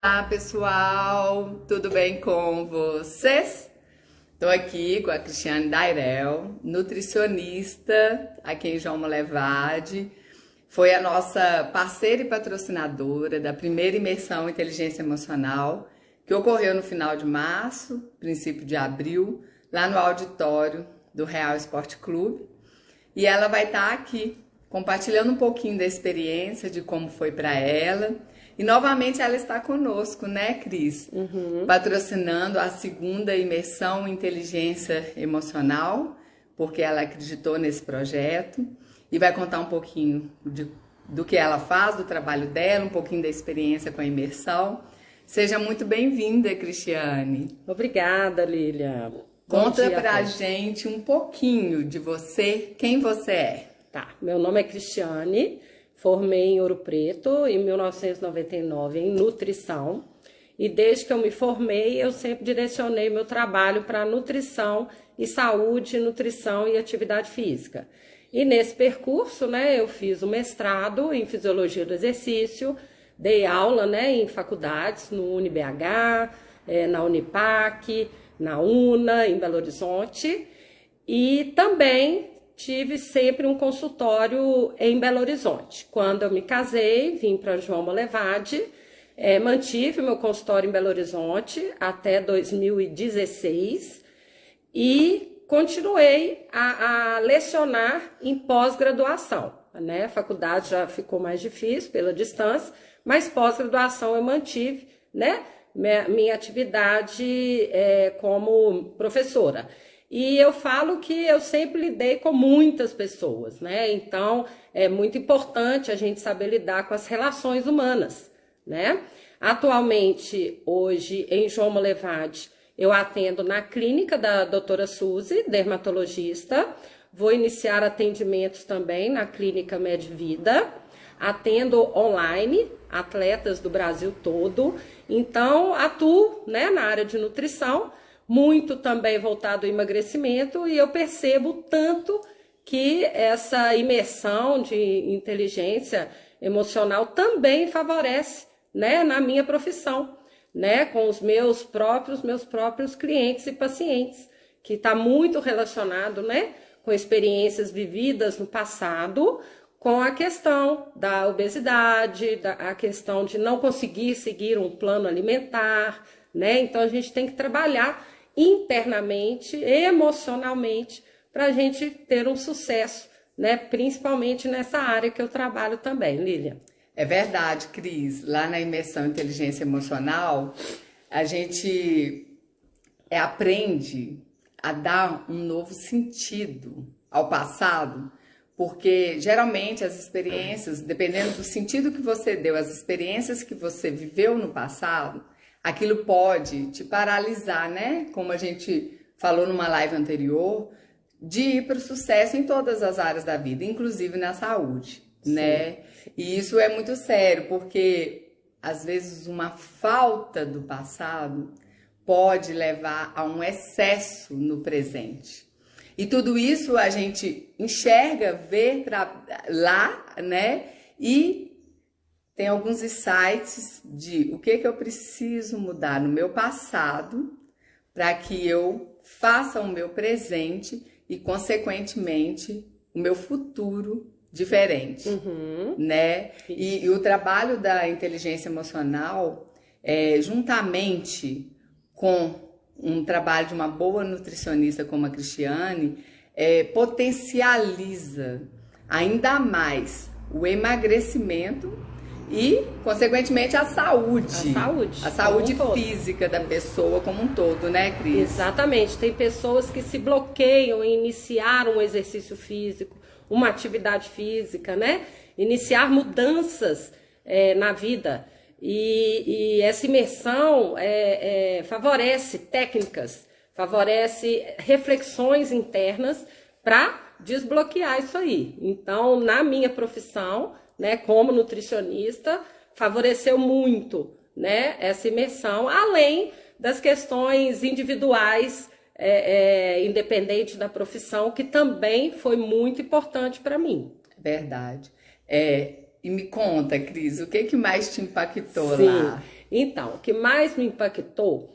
Olá, pessoal! Tudo bem com vocês? Estou aqui com a Cristiane Dairel, nutricionista aqui em João Molevade. Foi a nossa parceira e patrocinadora da primeira imersão Inteligência Emocional, que ocorreu no final de março, princípio de abril, lá no auditório do Real Esporte Clube. E ela vai estar aqui compartilhando um pouquinho da experiência, de como foi para ela. E novamente ela está conosco, né, Cris? Patrocinando a segunda imersão Inteligência Emocional, porque ela acreditou nesse projeto e vai contar um pouquinho do que ela faz, do trabalho dela, um pouquinho da experiência com a imersão. Seja muito bem-vinda, Cristiane. Obrigada, Lília. Conta pra gente um pouquinho de você, quem você é. Tá, meu nome é Cristiane, formei em Ouro Preto em 1999 em nutrição e desde que eu me formei eu sempre direcionei meu trabalho para nutrição e saúde, nutrição e atividade física. E nesse percurso, né, eu fiz o mestrado em fisiologia do exercício, dei aula, né, em faculdades, no UniBH, na Unipac, na UNA, em Belo Horizonte, e também tive sempre um consultório em Belo Horizonte. Quando eu me casei, vim para João Molevade, mantive meu consultório em Belo Horizonte até 2016 e continuei a lecionar em pós-graduação, né? A faculdade já ficou mais difícil pela distância, mas pós-graduação eu mantive, né, minha atividade como professora. E eu falo que eu sempre lidei com muitas pessoas, né? Então, é muito importante a gente saber lidar com as relações humanas, né? Atualmente, hoje, em João Molevade, eu atendo na clínica da doutora Suzy, dermatologista. Vou iniciar atendimentos também na clínica Medvida. Atendo online, atletas do Brasil todo. Então, atuo, né, na área de nutrição, muito também voltado ao emagrecimento, e eu percebo tanto que essa imersão de inteligência emocional também favorece, né, na minha profissão, né, com os meus próprios clientes e pacientes, que está muito relacionado, né, com experiências vividas no passado, com a questão da obesidade, a questão de não conseguir seguir um plano alimentar, né? Então a gente tem que trabalhar internamente, emocionalmente, para a gente ter um sucesso, né? Principalmente nessa área que eu trabalho também, Lília. É verdade, Cris. Lá na imersão Inteligência Emocional, a gente aprende a dar um novo sentido ao passado, porque geralmente as experiências, dependendo do sentido que você deu, as experiências que você viveu no passado, aquilo pode te paralisar, né? Como a gente falou numa live anterior, de ir para o sucesso em todas as áreas da vida, inclusive na saúde, né? E isso é muito sério, porque às vezes uma falta do passado pode levar a um excesso no presente. E tudo isso a gente enxerga, vê lá, né? E tem alguns insights de o que eu preciso mudar no meu passado para que eu faça o meu presente e, consequentemente, o meu futuro diferente, né? E o trabalho da inteligência emocional, juntamente com um trabalho de uma boa nutricionista como a Cristiane, potencializa ainda mais o emagrecimento e, consequentemente, a saúde. A saúde física da pessoa como um todo, né, Cris? Exatamente. Tem pessoas que se bloqueiam em iniciar um exercício físico, uma atividade física, né? Iniciar mudanças na vida. E essa imersão favorece técnicas, favorece reflexões internas para desbloquear isso aí. Então, na minha profissão, né, como nutricionista, favoreceu muito, né, essa imersão, além das questões individuais, independente da profissão, que também foi muito importante para mim. Verdade. E me conta, Cris, o que mais te impactou Sim. lá? Então, o que mais me impactou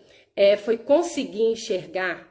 foi conseguir enxergar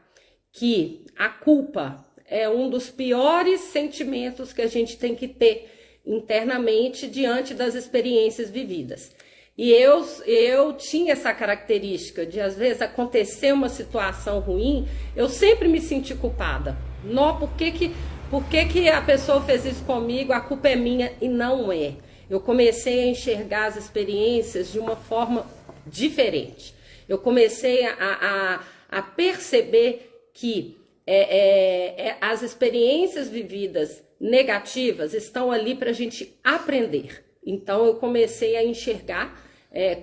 que a culpa é um dos piores sentimentos que a gente tem que ter internamente diante das experiências vividas. E eu tinha essa característica de, às vezes, acontecer uma situação ruim, eu sempre me senti culpada. Não, por que a pessoa fez isso comigo? A culpa é minha, e não é. Eu comecei a enxergar as experiências de uma forma diferente. Eu comecei a perceber que as experiências vividas negativas estão ali para a gente aprender. Então eu comecei a enxergar,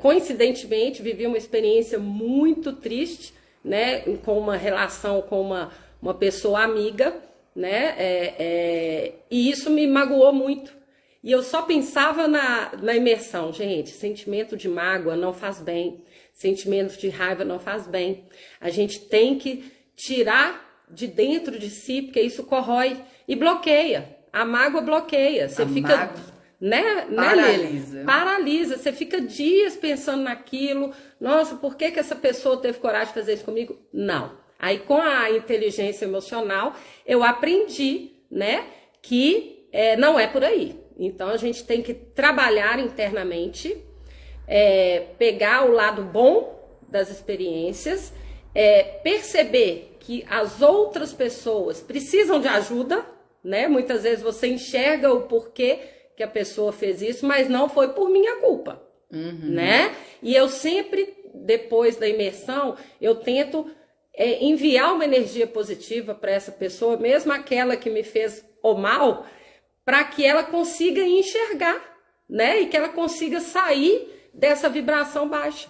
coincidentemente, vivi uma experiência muito triste, né, com uma relação com uma pessoa amiga, né, e isso me magoou muito. E eu só pensava na imersão. Gente, sentimento de mágoa não faz bem, sentimento de raiva não faz bem. A gente tem que tirar de dentro de si, porque isso corrói e bloqueia. A mágoa bloqueia. Você fica, paralisa. Paralisa. Você fica dias pensando naquilo. Nossa, por que essa pessoa teve coragem de fazer isso comigo? Não. Aí, com a inteligência emocional, eu aprendi, né, que não é por aí. Então, a gente tem que trabalhar internamente, pegar o lado bom das experiências, perceber que as outras pessoas precisam de ajuda, né? Muitas vezes você enxerga o porquê que a pessoa fez isso, mas não foi por minha culpa, né? E eu sempre, depois da imersão, eu tento enviar uma energia positiva para essa pessoa, mesmo aquela que me fez o mal, para que ela consiga enxergar, né? E que ela consiga sair dessa vibração baixa.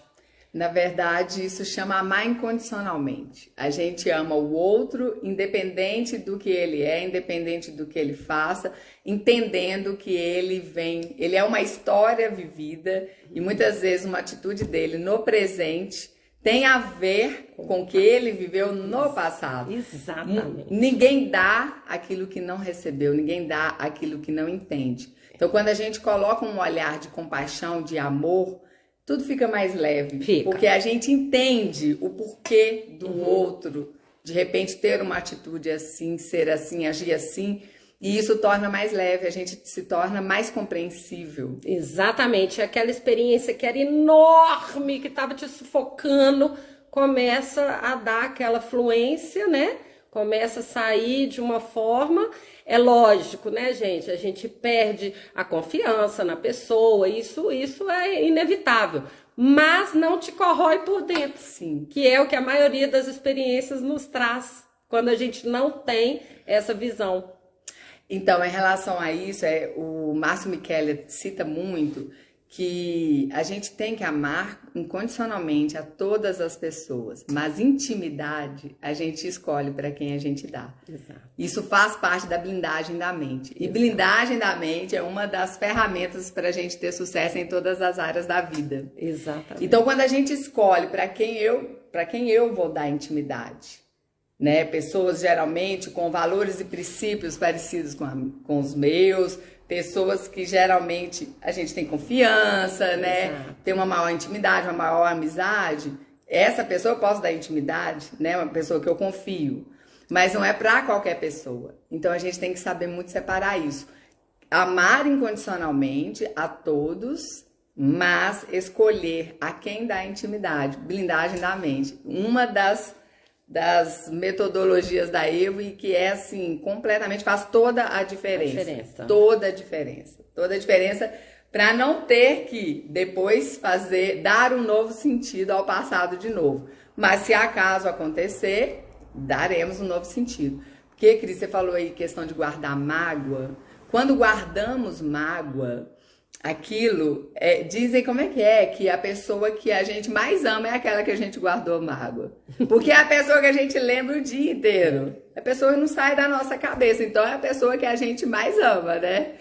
Na verdade, isso chama amar incondicionalmente. A gente ama o outro, independente do que ele é, independente do que ele faça, entendendo que ele é uma história vivida e muitas vezes uma atitude dele no presente tem a ver com o que ele viveu no passado. Exatamente. Ninguém dá aquilo que não recebeu, ninguém dá aquilo que não entende. Então, quando a gente coloca um olhar de compaixão, de amor, tudo fica mais leve. Porque a gente entende o porquê do outro, de repente ter uma atitude assim, ser assim, agir assim. E isso torna mais leve, a gente se torna mais compreensível. Exatamente, aquela experiência que era enorme, que estava te sufocando, começa a dar aquela fluência, né? Começa a sair de uma forma, é lógico, né, gente? A gente perde a confiança na pessoa, isso é inevitável. Mas não te corrói por dentro, sim, que é o que a maioria das experiências nos traz, quando a gente não tem essa visão. Então, em relação a isso, o Márcio Michele cita muito que a gente tem que amar incondicionalmente a todas as pessoas, mas intimidade a gente escolhe para quem a gente dá. Exato. Isso faz parte da blindagem da mente. E blindagem da mente é uma das ferramentas para a gente ter sucesso em todas as áreas da vida. Exatamente. Então, quando a gente escolhe para quem eu vou dar intimidade, né? Pessoas geralmente com valores e princípios parecidos com os meus, pessoas que geralmente a gente tem confiança, né? Exato. Tem uma maior intimidade, uma maior amizade. Essa pessoa eu posso dar intimidade, né? Uma pessoa que eu confio, mas não é para qualquer pessoa. Então a gente tem que saber muito separar isso. Amar incondicionalmente a todos, mas escolher a quem dá intimidade, blindagem da mente. Uma das metodologias da Evo e que é assim, completamente, faz toda a diferença. Toda a diferença para não ter que depois dar um novo sentido ao passado de novo. Mas se acaso acontecer, daremos um novo sentido. Porque, Cris, você falou aí questão de guardar mágoa. Quando guardamos mágoa, aquilo, dizem como é, que a pessoa que a gente mais ama é aquela que a gente guardou mágoa. Porque é a pessoa que a gente lembra o dia inteiro. A pessoa não sai da nossa cabeça, então é a pessoa que a gente mais ama, né?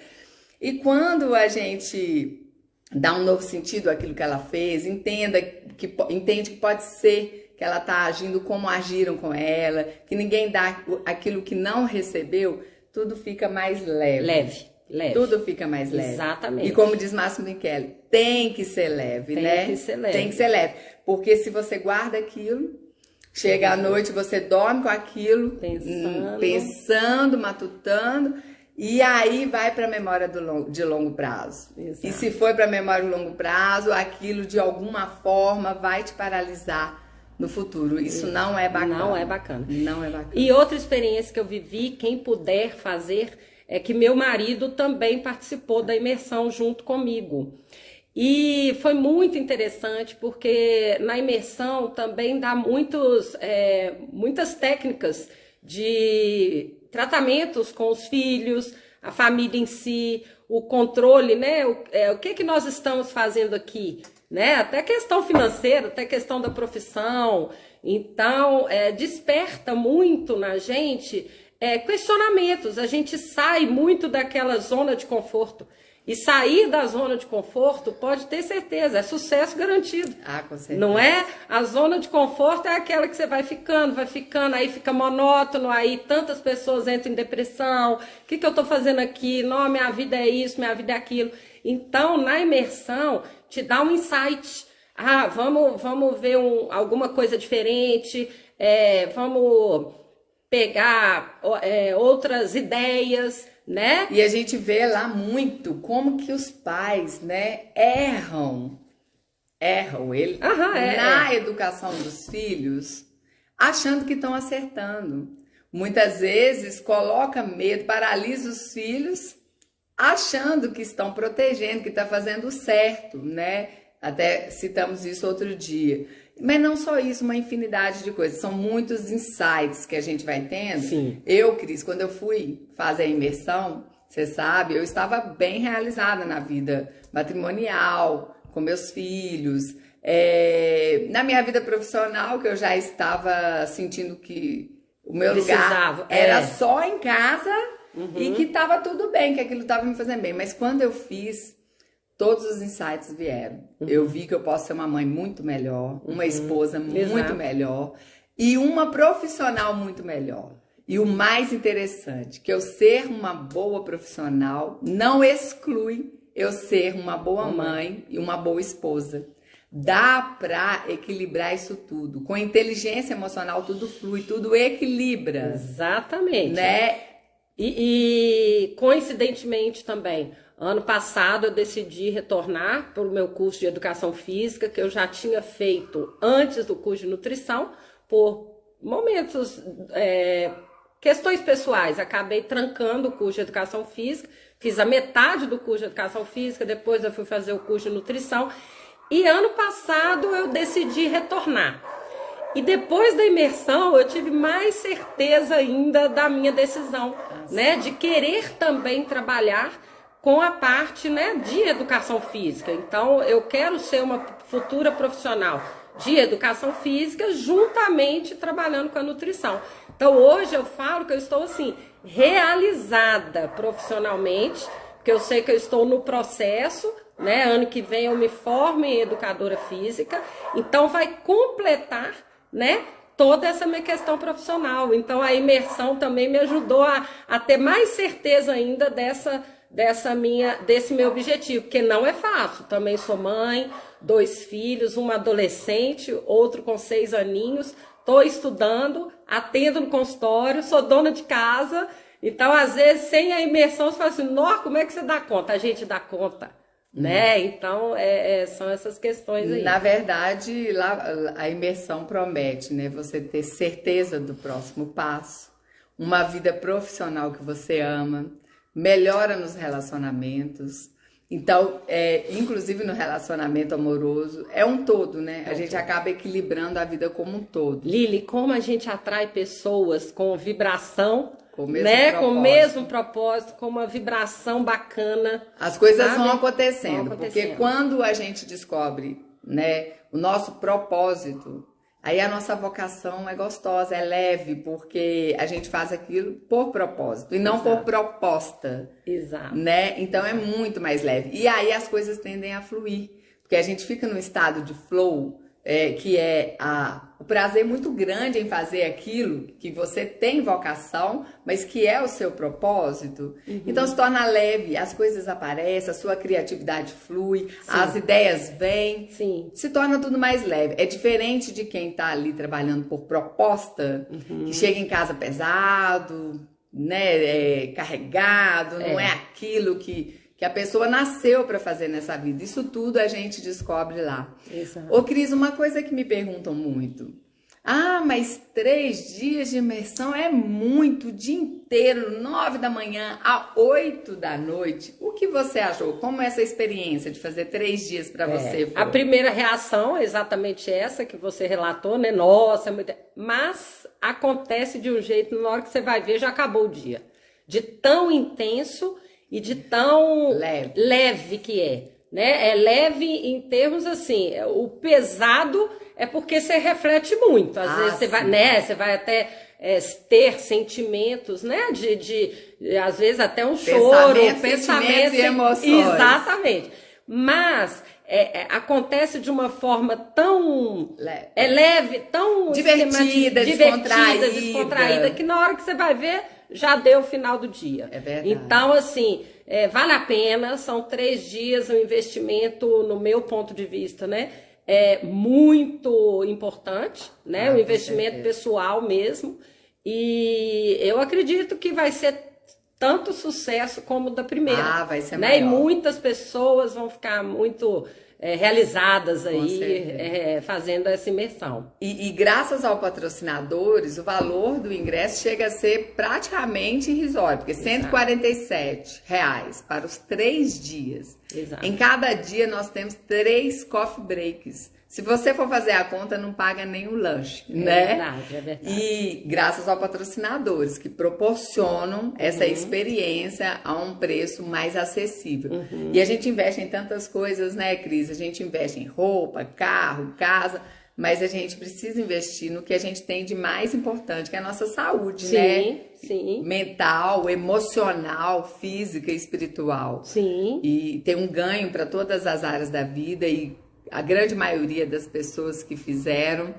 E quando a gente dá um novo sentido àquilo que ela fez, entende que pode ser que ela está agindo como agiram com ela, que ninguém dá aquilo que não recebeu, tudo fica mais leve. Leve. Tudo fica mais leve. Exatamente. E como diz Márcio Michele, tem que ser leve, né? Tem que ser leve. Tem que ser leve. Porque se você guarda aquilo, chega à noite, você dorme com aquilo, pensando, matutando, e aí vai para a memória de longo prazo. Exato. E se for para a memória de longo prazo, aquilo de alguma forma vai te paralisar no futuro. Isso não é bacana. Não é bacana. Não é bacana. E outra experiência que eu vivi, quem puder fazer, é que meu marido também participou da imersão junto comigo. E foi muito interessante porque na imersão também dá muitas técnicas de tratamentos com os filhos, a família em si, o controle, né? O que nós estamos fazendo aqui, né? Até questão financeira, até questão da profissão. Então, desperta muito na gente questionamentos. A gente sai muito daquela zona de conforto. E sair da zona de conforto, pode ter certeza, é sucesso garantido. Ah, com certeza. Não é? A zona de conforto é aquela que você vai ficando, aí fica monótono, aí tantas pessoas entram em depressão. O que eu estou fazendo aqui? Não, minha vida é isso, minha vida é aquilo. Então, na imersão, te dá um insight. Ah, vamos ver alguma coisa diferente, vamos pegar outras ideias, né? E a gente vê lá muito como que os pais, né, erram na educação dos filhos, achando que estão acertando. Muitas vezes coloca medo, paralisa os filhos, achando que estão protegendo, que está fazendo certo, né? Até citamos isso outro dia. Mas não só isso, uma infinidade de coisas. São muitos insights que a gente vai tendo. Sim. Eu, Cris, quando eu fui fazer a imersão, você sabe, eu estava bem realizada na vida matrimonial, com meus filhos. Na minha vida profissional, que eu já estava sentindo que o meu lugar era só em casa e que estava tudo bem, que aquilo estava me fazendo bem. Mas quando eu fiz, todos os insights vieram. Eu vi que eu posso ser uma mãe muito melhor, uma esposa muito melhor e uma profissional muito melhor. E o mais interessante, que eu ser uma boa profissional não exclui eu ser uma boa mãe e uma boa esposa. Dá para equilibrar isso tudo. Com inteligência emocional tudo flui, tudo equilibra. Exatamente. Né? E coincidentemente também, ano passado eu decidi retornar para o meu curso de Educação Física, que eu já tinha feito antes do curso de Nutrição, por momentos, questões pessoais. Acabei trancando o curso de Educação Física, fiz a metade do curso de Educação Física, depois eu fui fazer o curso de Nutrição, e ano passado eu decidi retornar. E depois da imersão eu tive mais certeza ainda da minha decisão, né, de querer também trabalhar com a parte, né, de educação física. Então, eu quero ser uma futura profissional de educação física, juntamente trabalhando com a nutrição. Então, hoje eu falo que eu estou, assim, realizada profissionalmente, porque eu sei que eu estou no processo, né? Ano que vem eu me formo em educadora física, então vai completar, né, toda essa minha questão profissional. Então, a imersão também me ajudou a ter mais certeza ainda desse meu objetivo, porque não é fácil. Também sou mãe, 2 filhos, uma adolescente, outro com 6 aninhos, estou estudando, atendo no consultório, sou dona de casa. Então, às vezes, sem a imersão, você fala assim, nossa, como é que você dá conta? A gente dá conta, né? Então, são essas questões aí. Na verdade, lá, a imersão promete, né? Você ter certeza do próximo passo, uma vida profissional que você ama, melhora nos relacionamentos. Então, inclusive no relacionamento amoroso, é um todo, né? A gente acaba equilibrando a vida como um todo. Lili, como a gente atrai pessoas com vibração, com o mesmo né? propósito. Com o mesmo propósito, com uma vibração bacana. As coisas sabe? vão acontecendo, porque quando a gente descobre, né, o nosso propósito, aí a nossa vocação é gostosa, é leve, porque a gente faz aquilo por propósito e não por proposta. Exato. Né? Então é muito mais leve. E aí as coisas tendem a fluir, porque a gente fica num estado de flow, que é o prazer muito grande em fazer aquilo que você tem vocação, mas que é o seu propósito. Então se torna leve, as coisas aparecem, a sua criatividade flui, as ideias vêm, se torna tudo mais leve. É diferente de quem está ali trabalhando por proposta, que chega em casa pesado, né, carregado, não é aquilo que a pessoa nasceu para fazer nessa vida. Isso tudo a gente descobre lá. Exato. Ô, Cris, uma coisa que me perguntam muito. Ah, mas 3 dias de imersão é muito, o dia inteiro, 9 da manhã a 8 da noite. O que você achou? Como é essa experiência de fazer 3 dias para você foi? A primeira reação é exatamente essa que você relatou, né? Nossa, é muito... Mas acontece de um jeito, na hora que você vai ver, já acabou o dia. De tão intenso e de tão leve que é, né? É leve em termos assim, o pesado é porque você reflete muito. Às vezes você vai, né? Você vai até ter sentimentos, né? Às vezes até um choro, pensamentos e emoções. Exatamente. Mas acontece de uma forma tão leve, tão divertida, descontraída, que na hora que você vai ver, já deu o final do dia. É verdade. Então, assim, vale a pena, são 3 dias, um investimento, no meu ponto de vista, né? É muito importante, né? Um investimento pessoal mesmo. E eu acredito que vai ser tanto sucesso como o da primeira. Vai ser né? E muitas pessoas vão ficar muito realizadas aí fazendo essa imersão. E graças aos patrocinadores, o valor do ingresso chega a ser praticamente irrisório, porque R$147 para os 3 dias. Exato. Em cada dia nós temos 3 coffee breaks. Se você for fazer a conta, não paga nem o lanche, né? É verdade. E graças aos patrocinadores que proporcionam essa experiência a um preço mais acessível. E a gente investe em tantas coisas, né, Cris? A gente investe em roupa, carro, casa, mas a gente precisa investir no que a gente tem de mais importante, que é a nossa saúde, né? Sim. Mental, emocional, física e espiritual. Sim. E tem um ganho para todas as áreas da vida e a grande maioria das pessoas que fizeram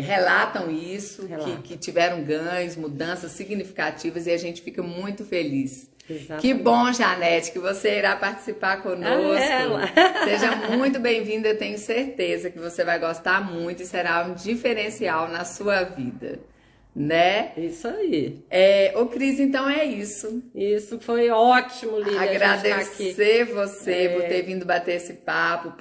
relatam isso, que tiveram ganhos, mudanças significativas e a gente fica muito feliz. Exatamente. Que bom, Janete, que você irá participar conosco. Seja muito bem-vinda, eu tenho certeza que você vai gostar muito e será um diferencial na sua vida. Né? Isso aí. Ô Cris, então é isso. Isso foi ótimo, Lília. Agradecer você por ter vindo bater esse papo,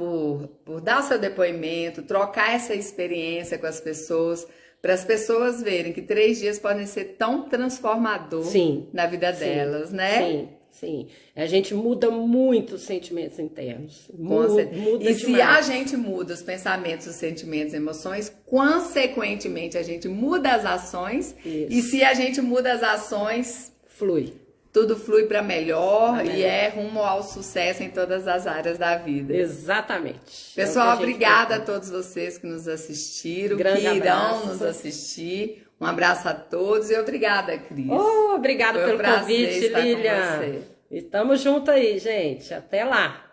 por dar o seu depoimento, trocar essa experiência com as pessoas, para as pessoas verem que 3 dias podem ser tão transformador na vida delas, né? Sim. A gente muda muito os sentimentos internos. Muda se demais. a gente muda os pensamentos, os sentimentos, emoções, consequentemente a gente muda as ações. Isso. E se a gente muda as ações, tudo flui para melhor e é rumo ao sucesso em todas as áreas da vida. Exatamente. Pessoal, obrigada a todos vocês que nos assistiram, que irão nos assistir. Um abraço a todos e obrigada, Cris. Obrigada pelo convite, Lília. Estamos juntos aí, gente. Até lá.